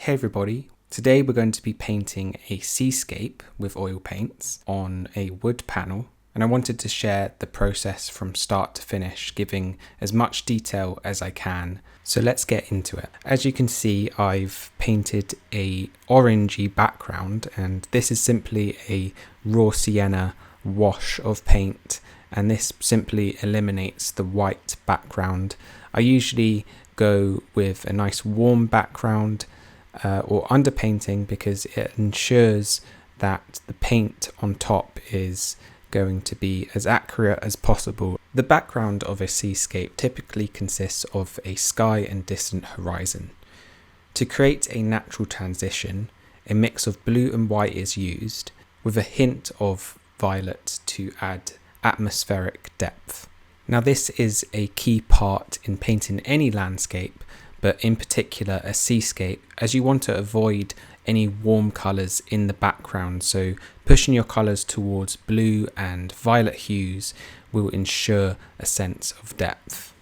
Hey everybody, today we're going to be painting a seascape with oil paints on a wood panel, and I wanted to share the process from start to finish, giving as much detail as I can. So let's get into it. As you can see, I've painted a orangey background, and this is simply a raw sienna wash of paint, and this simply eliminates the white background. I usually go with a nice warm background or underpainting because it ensures that the paint on top is going to be as accurate as possible. The background of a seascape typically consists of a sky and distant horizon. To create a natural transition, a mix of blue and white is used, with a hint of violet to add atmospheric depth. Now this is a key part in painting any landscape, but in particular a seascape, as you want to avoid any warm colours in the background, so pushing your colours towards blue and violet hues will ensure a sense of depth.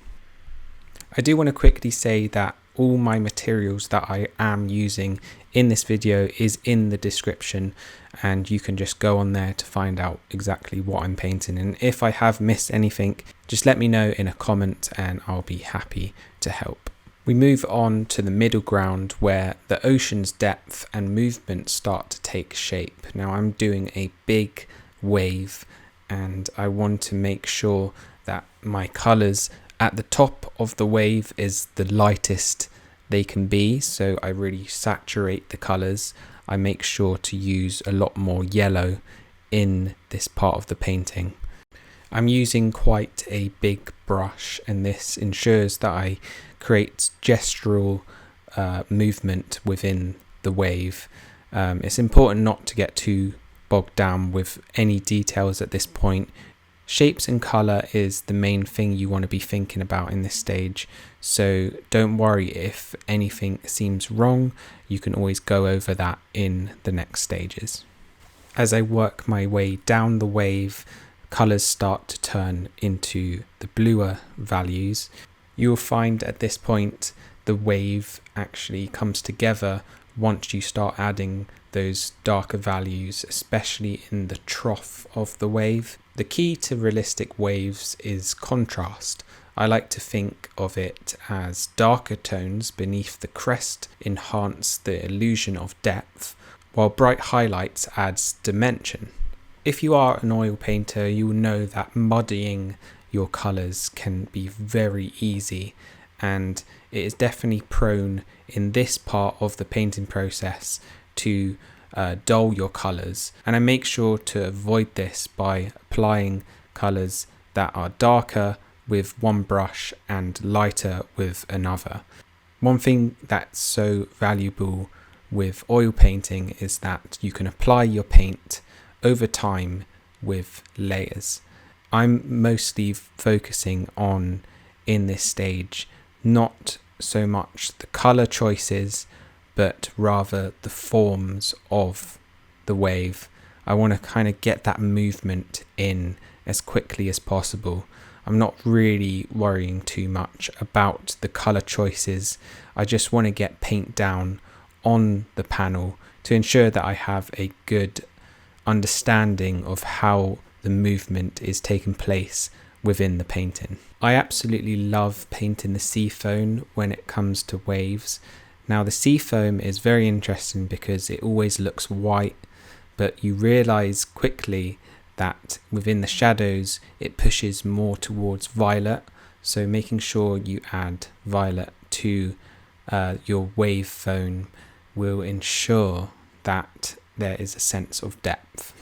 I do want to quickly say that all my materials that I am using in this video is in the description, and you can just go on there to find out exactly what I'm painting, and if I have missed anything, just let me know in a comment and I'll be happy to help. We move on to the middle ground where the ocean's depth and movement start to take shape. Now I'm doing a big wave, and I want to make sure that my colours at the top of the wave is the lightest they can be, so I really saturate the colours. I make sure to use a lot more yellow in this part of the painting. I'm using quite a big brush, and this ensures that I create gestural movement within the wave. It's important not to get too bogged down with any details at this point. Shapes and colour is the main thing you want to be thinking about in this stage, so don't worry if anything seems wrong. You can always go over that in the next stages. As I work my way down the wave, colours start to turn into the bluer values. You will find at this point the wave actually comes together once you start adding those darker values, especially in the trough of the wave. The key to realistic waves is contrast. I like to think of it as darker tones beneath the crest enhance the illusion of depth, while bright highlights adds dimension. If you are an oil painter, you will know that muddying your colours can be very easy, and it is definitely prone in this part of the painting process to dull your colours, and I make sure to avoid this by applying colours that are darker with one brush and lighter with another. One thing that's so valuable with oil painting is that you can apply your paint over time with layers. I'm mostly focusing on, in this stage, not so much the colour choices, but rather the forms of the wave. I want to kind of get that movement in as quickly as possible. I'm not really worrying too much about the colour choices. I just want to get paint down on the panel to ensure that I have a good understanding of how the movement is taking place within the painting. I absolutely love painting the sea foam when it comes to waves. Now the sea foam is very interesting because it always looks white, but you realise quickly that within the shadows it pushes more towards violet, so making sure you add violet to your wave foam will ensure that there is a sense of depth.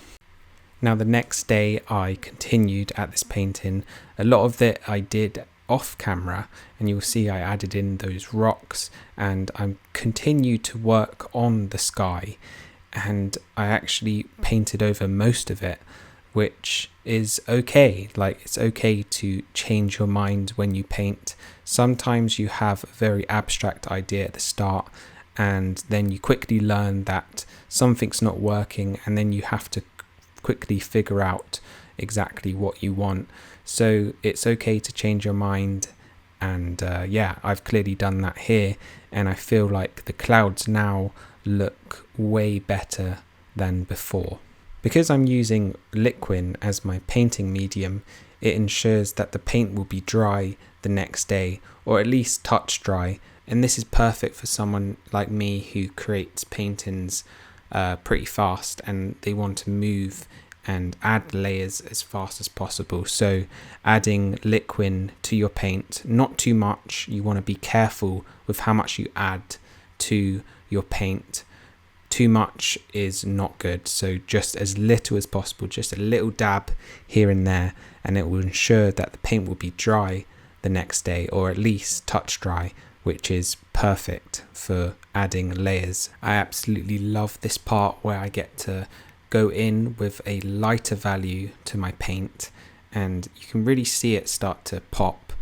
Now the next day I continued at this painting. A lot of it I did off camera, and you'll see I added in those rocks, and I continued to work on the sky, and I actually painted over most of it, which is okay. Like, it's okay to change your mind when you paint. Sometimes you have a very abstract idea at the start, and then you quickly learn that something's not working, and then you have to quickly figure out exactly what you want. So it's okay to change your mind And yeah, I've clearly done that here, and I feel like the clouds now look way better than before. Because I'm using Liquin as my painting medium, it ensures that the paint will be dry the next day, or at least touch dry, and this is perfect for someone like me who creates paintings pretty fast and they want to move and add layers as fast as possible. So adding Liquin to your paint, not too much. You want to be careful with how much you add to your paint. Too much is not good, so just as little as possible, just a little dab here and there, and it will ensure that the paint will be dry the next day, or at least touch dry, which is perfect for adding layers. I absolutely love this part where I get to go in with a lighter value to my paint, and you can really see it start to pop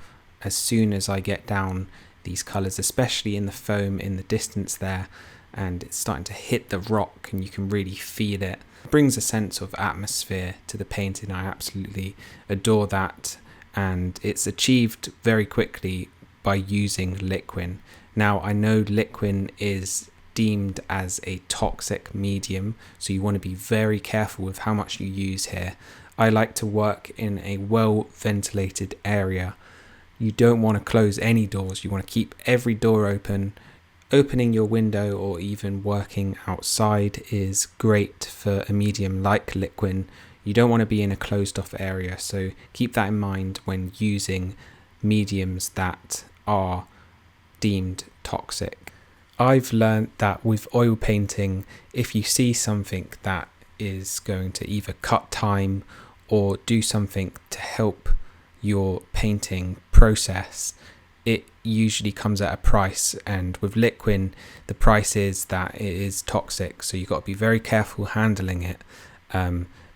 as soon as I get down these colours, especially in the foam in the distance there, and it's starting to hit the rock and you can really feel it. It brings a sense of atmosphere to the painting. I absolutely adore that, and it's achieved very quickly by using Liquin. Now I know Liquin is deemed as a toxic medium, so you want to be very careful with how much you use here. I like to work in a well ventilated area. You don't want to close any doors, you want to keep every door open. Opening your window or even working outside is great for a medium like Liquin. You don't want to be in a closed off area, so keep that in mind when using mediums that are deemed toxic. I've learned that with oil painting, if you see something that is going to either cut time or do something to help your painting process, it usually comes at a price, and with Liquin the price is that it is toxic, so you've got to be very careful handling it,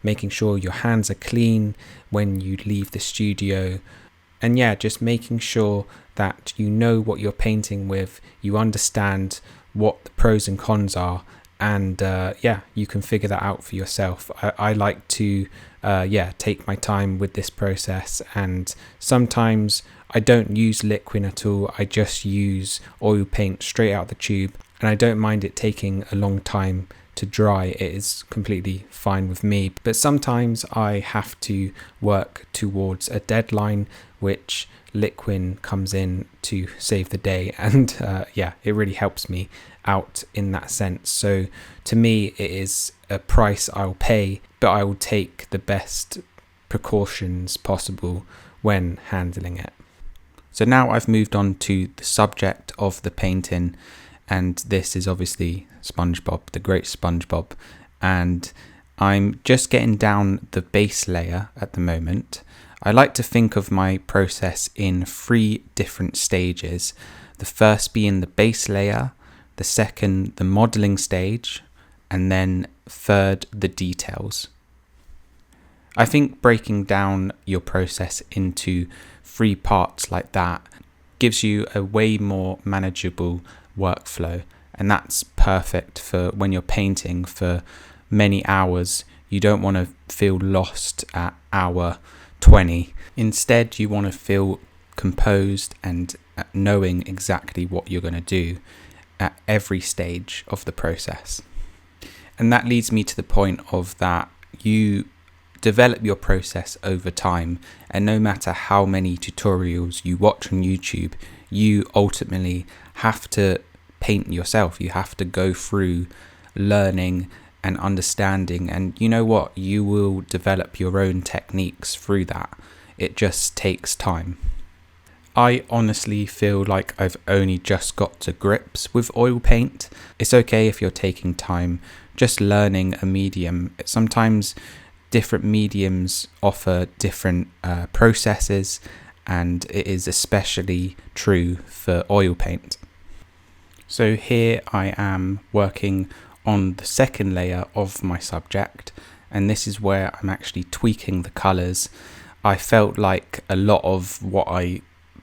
making sure your hands are clean when you leave the studio, and yeah, just making sure that you know what you're painting with, you understand what the pros and cons are, and yeah, you can figure that out for yourself. I like to take my time with this process, and sometimes I don't use Liquin at all. I just use oil paint straight out the tube, and I don't mind it taking a long time to dry. It is completely fine with me, but sometimes I have to work towards a deadline, which Liquin comes in to save the day, and yeah, it really helps me out in that sense. So to me, it is a price I'll pay, but I will take the best precautions possible when handling it. So now I've moved on to the subject of the painting, and this is obviously SpongeBob, the great SpongeBob, and I'm just getting down the base layer at the moment. I like to think of my process in 3 different stages. The first being the base layer, the second the modelling stage, and then third the details. I think breaking down your process into 3 parts like that gives you a way more manageable workflow, and that's perfect for when you're painting for many hours. You don't want to feel lost at hour 20. Instead, you want to feel composed and knowing exactly what you're going to do at every stage of the process. And that leads me to the point of that you develop your process over time, and no matter how many tutorials you watch on YouTube, you ultimately have to paint yourself. You have to go through learning and understanding, and you know what, you will develop your own techniques through that. It just takes time. I honestly feel like I've only just got to grips with oil paint. It's okay if you're taking time just learning a medium. Sometimes different mediums offer different processes, and it is especially true for oil paint. So here I am working on the second layer of my subject, and this is where I'm actually tweaking the colours. I felt like a lot of what I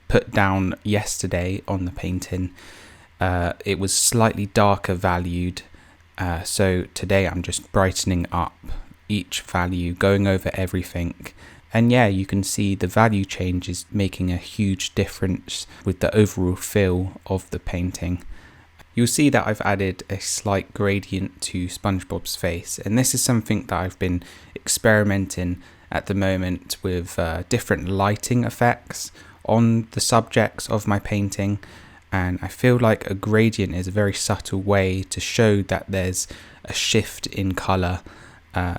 put down yesterday on the painting, it was slightly darker valued, so today I'm just brightening up each value, going over everything And yeah, you can see the value change is making a huge difference with the overall feel of the painting. You'll see that I've added a slight gradient to SpongeBob's face, and this is something that I've been experimenting at the moment with different lighting effects on the subjects of my painting, and I feel like a gradient is a very subtle way to show that there's a shift in colour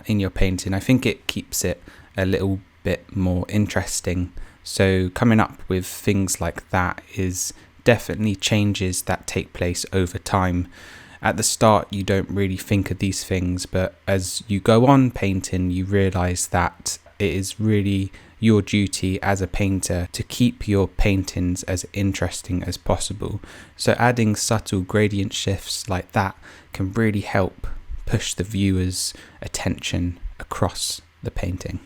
in your painting. I think it keeps it a little bit more interesting, so coming up with things like that is definitely changes that take place over time. At the start you don't really think of these things, but as you go on painting you realise that it is really your duty as a painter to keep your paintings as interesting as possible. So adding subtle gradient shifts like that can really help push the viewer's attention across the painting.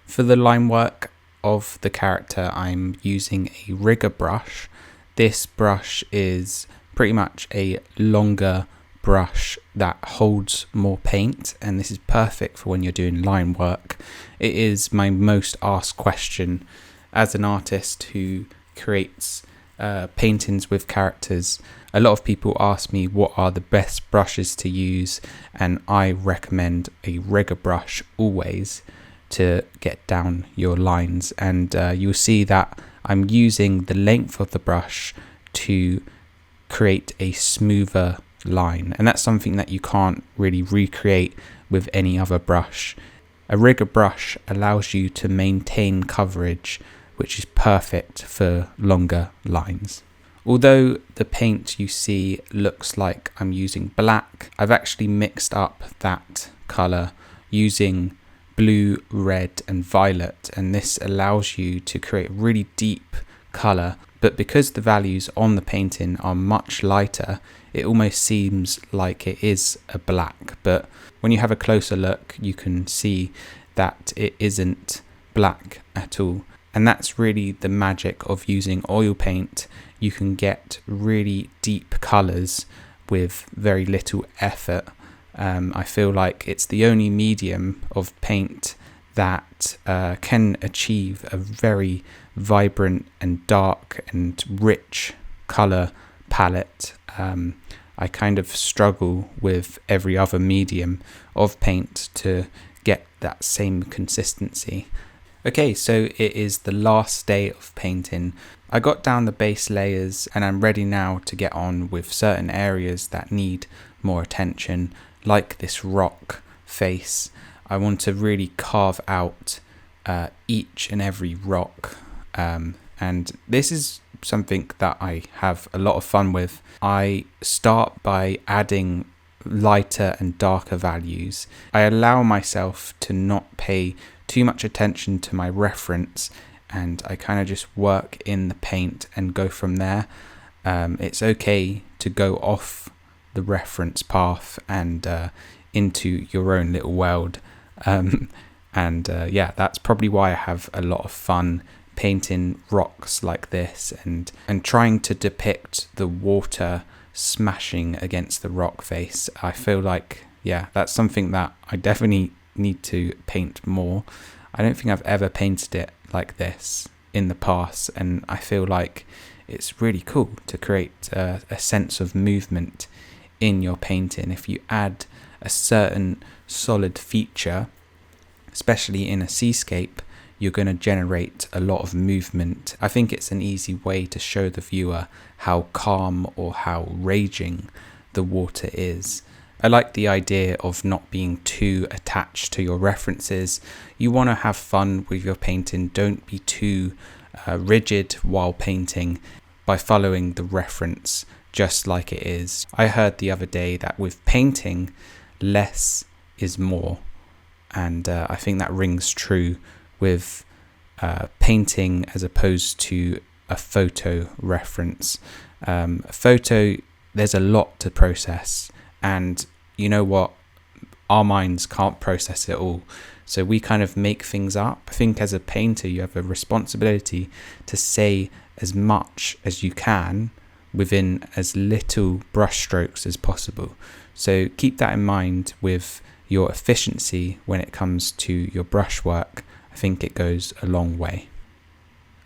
For the line work of the character, I'm using a rigger brush. This brush is pretty much a longer brush that holds more paint, and this is perfect for when you're doing line work. It is my most asked question as an artist who creates paintings with characters. A lot of people ask me what are the best brushes to use, and I recommend a rigger brush always to get down your lines. And you'll see that I'm using the length of the brush to create a smoother line, and that's something that you can't really recreate with any other brush. A rigger brush allows you to maintain coverage, which is perfect for longer lines. Although the paint you see looks like I'm using black, I've actually mixed up that colour using blue, red and violet, and this allows you to create really deep colour, but because the values on the painting are much lighter, it almost seems like it is a black, but when you have a closer look you can see that it isn't black at all. And that's really the magic of using oil paint. You can get really deep colours with very little effort. I feel like it's the only medium of paint that can achieve a very vibrant and dark and rich colour palette. I kind of struggle with every other medium of paint to get that same consistency. Okay, so it is the last day of painting. I got down the base layers and I'm ready now to get on with certain areas that need more attention, like this rock face. I want to really carve out each and every rock, and this is something that I have a lot of fun with. I start by adding lighter and darker values. I allow myself to not pay too much attention to my reference, and I kind of just work in the paint and go from there. It's okay to go off the reference path and into your own little world, yeah, that's probably why I have a lot of fun painting rocks like this and trying to depict the water smashing against the rock face. I feel like, yeah, that's something that I definitely need to paint more. I don't think I've ever painted it like this in the past, and I feel like it's really cool to create a sense of movement in your painting. If you add a certain solid feature, especially in a seascape, you're going to generate a lot of movement. I think it's an easy way to show the viewer how calm or how raging the water is. I like the idea of not being too attached to your references. You want to have fun with your painting. Don't be too rigid while painting by following the reference just like it is. I heard the other day that with painting, less is more. And I think that rings true with painting as opposed to a photo reference. A photo, there's a lot to process, and you know what, our minds can't process it all, so we kind of make things up. I think as a painter you have a responsibility to say as much as you can within as little brush strokes as possible. So keep that in mind with your efficiency when it comes to your brushwork. I I think it goes a long way.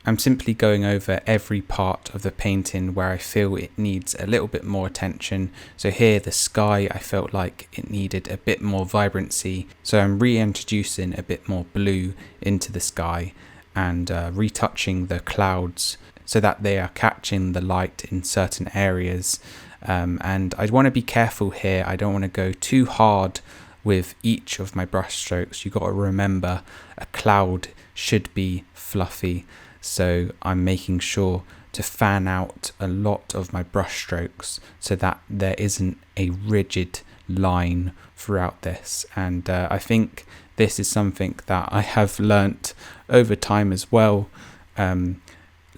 I'm simply going over every part of the painting where I feel it needs a little bit more attention. So here, the sky, I felt like it needed a bit more vibrancy. So I'm reintroducing a bit more blue into the sky and retouching the clouds so that they are catching the light in certain areas. And I want to be careful here. I don't want to go too hard with each of my brush strokes. You've got to remember a cloud should be fluffy. So I'm making sure to fan out a lot of my brush strokes so that there isn't a rigid line throughout this. And I think this is something that I have learnt over time as well.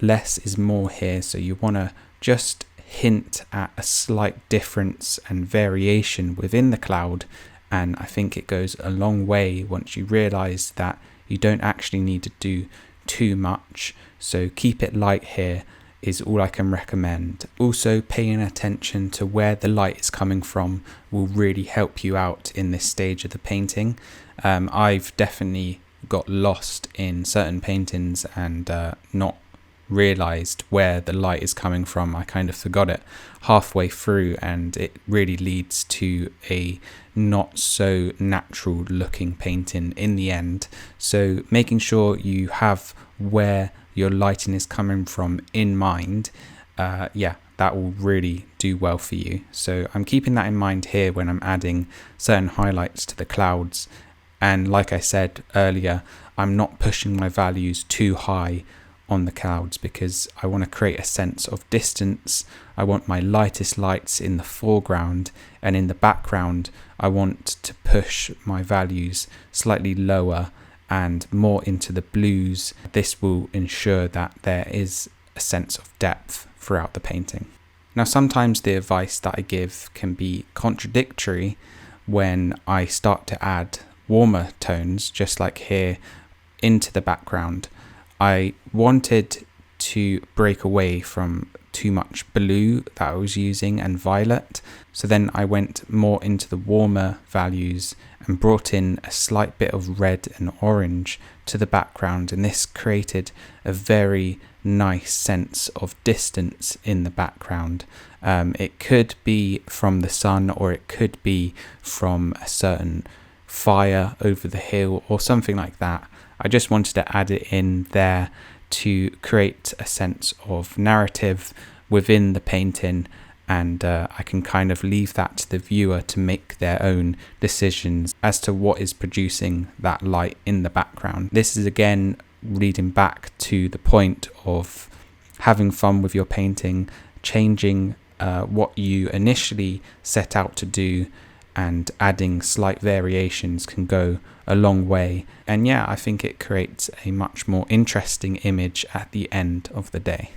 Less is more here, so you want to just hint at a slight difference and variation within the cloud, and I think it goes a long way once you realise that you don't actually need to do too much. So keep it light here is all I can recommend. Also, paying attention to where the light is coming from will really help you out in this stage of the painting. I've definitely got lost in certain paintings and not realized where the light is coming from. I kind of forgot it halfway through, and it really leads to a not so natural looking painting in the end. So making sure you have where your lighting is coming from in mind, that will really do well for you. So I'm keeping that in mind here when I'm adding certain highlights to the clouds. And like I said earlier, I'm not pushing my values too high on the clouds because I want to create a sense of distance. I want my lightest lights in the foreground, and in the background I want to push my values slightly lower and more into the blues. This will ensure that there is a sense of depth throughout the painting. Now, sometimes the advice that I give can be contradictory when I start to add warmer tones, just like here, into the background. I wanted to break away from too much blue that I was using and violet, so then I went more into the warmer values and brought in a slight bit of red and orange to the background, and this created a very nice sense of distance in the background. It could be from the sun, or it could be from a certain fire over the hill or something like that. I just wanted to add it in there to create a sense of narrative within the painting, and I can kind of leave that to the viewer to make their own decisions as to what is producing that light in the background. This is again leading back to the point of having fun with your painting, changing what you initially set out to do, and adding slight variations can go a long way. And yeah, I think it creates a much more interesting image at the end of the day.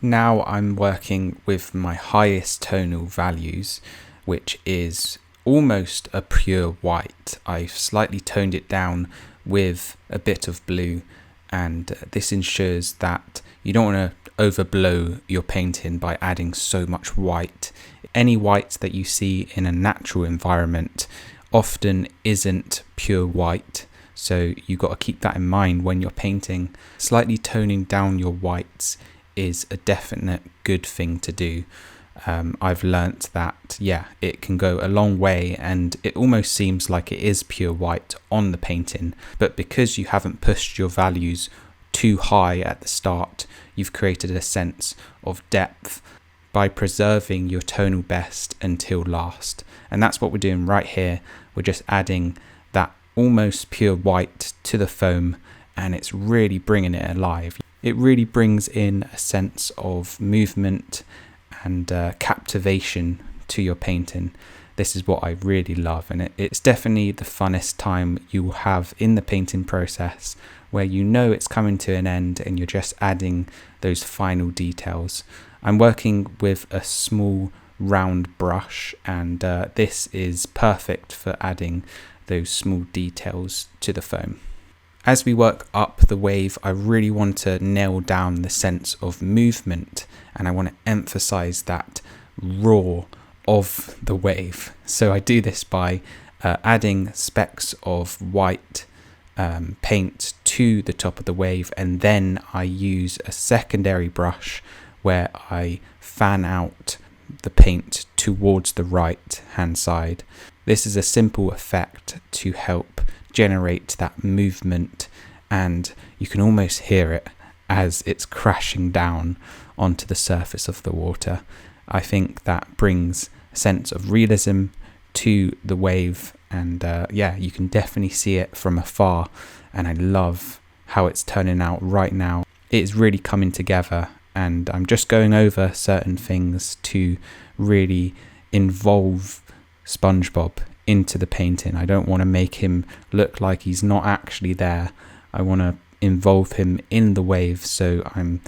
Now I'm working with my highest tonal values, which is almost a pure white. I've slightly toned it down with a bit of blue, and this ensures that you don't want to overblow your painting by adding so much white. Any white that you see in a natural environment often isn't pure white, so you've got to keep that in mind when you're painting. Slightly toning down your whites is a definite good thing to do. I've learnt that it can go a long way, and it almost seems like it is pure white on the painting, but because you haven't pushed your values too high at the start, you've created a sense of depth by preserving your tonal best until last. And that's what we're doing right here. We're just adding that almost pure white to the foam, and it's really bringing it alive. It really brings in a sense of movement and captivation to your painting. This is what I really love, and it's definitely the funnest time you will have in the painting process, where you know it's coming to an end and you're just adding those final details. I'm working with a small round brush, and this is perfect for adding those small details to the foam. As we work up the wave, I really want to nail down the sense of movement, and I want to emphasize that roar of the wave. So I do this by adding specks of white paint to the top of the wave, and then I use a secondary brush where I fan out the paint towards the right hand side. This is a simple effect to help generate that movement, and you can almost hear it as it's crashing down onto the surface of the water. I think that brings a sense of realism to the wave, and yeah, you can definitely see it from afar, and I love how it's turning out right now. It's really coming together, and I'm just going over certain things to really involve SpongeBob into the painting. I don't want to make him look like he's not actually there. I want to involve him in the wave, so I'm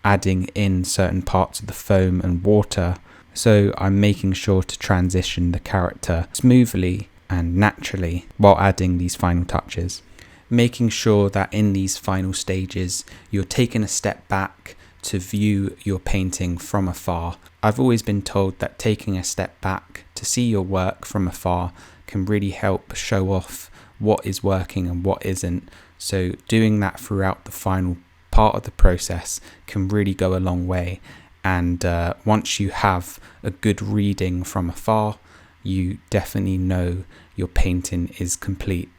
adding in certain parts of the foam and water. So I'm making sure to transition the character smoothly and naturally while adding these final touches. Making sure that in these final stages you're taking a step back to view your painting from afar. I've always been told that taking a step back to see your work from afar can really help show off what is working and what isn't. So doing that throughout the final part of the process can really go a long way. And once you have a good reading from afar, you definitely know your painting is complete.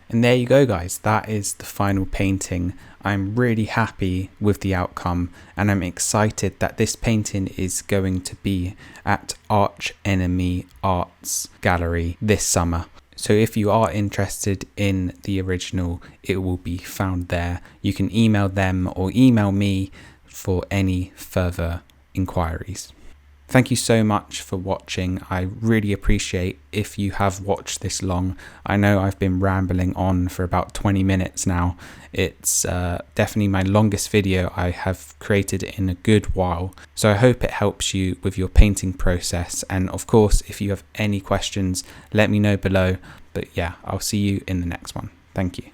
And there you go, guys. That is the final painting. I'm really happy with the outcome, and I'm excited that this painting is going to be at Arch Enemy Arts Gallery this summer. So if you are interested in the original, it will be found there. You can email them or email me for any further inquiries. Thank you so much for watching. I really appreciate if you have watched this long. I know I've been rambling on for about 20 minutes now. It's definitely my longest video I have created in a good while. So I hope it helps you with your painting process. And of course, if you have any questions, let me know below. But yeah, I'll see you in the next one. Thank you.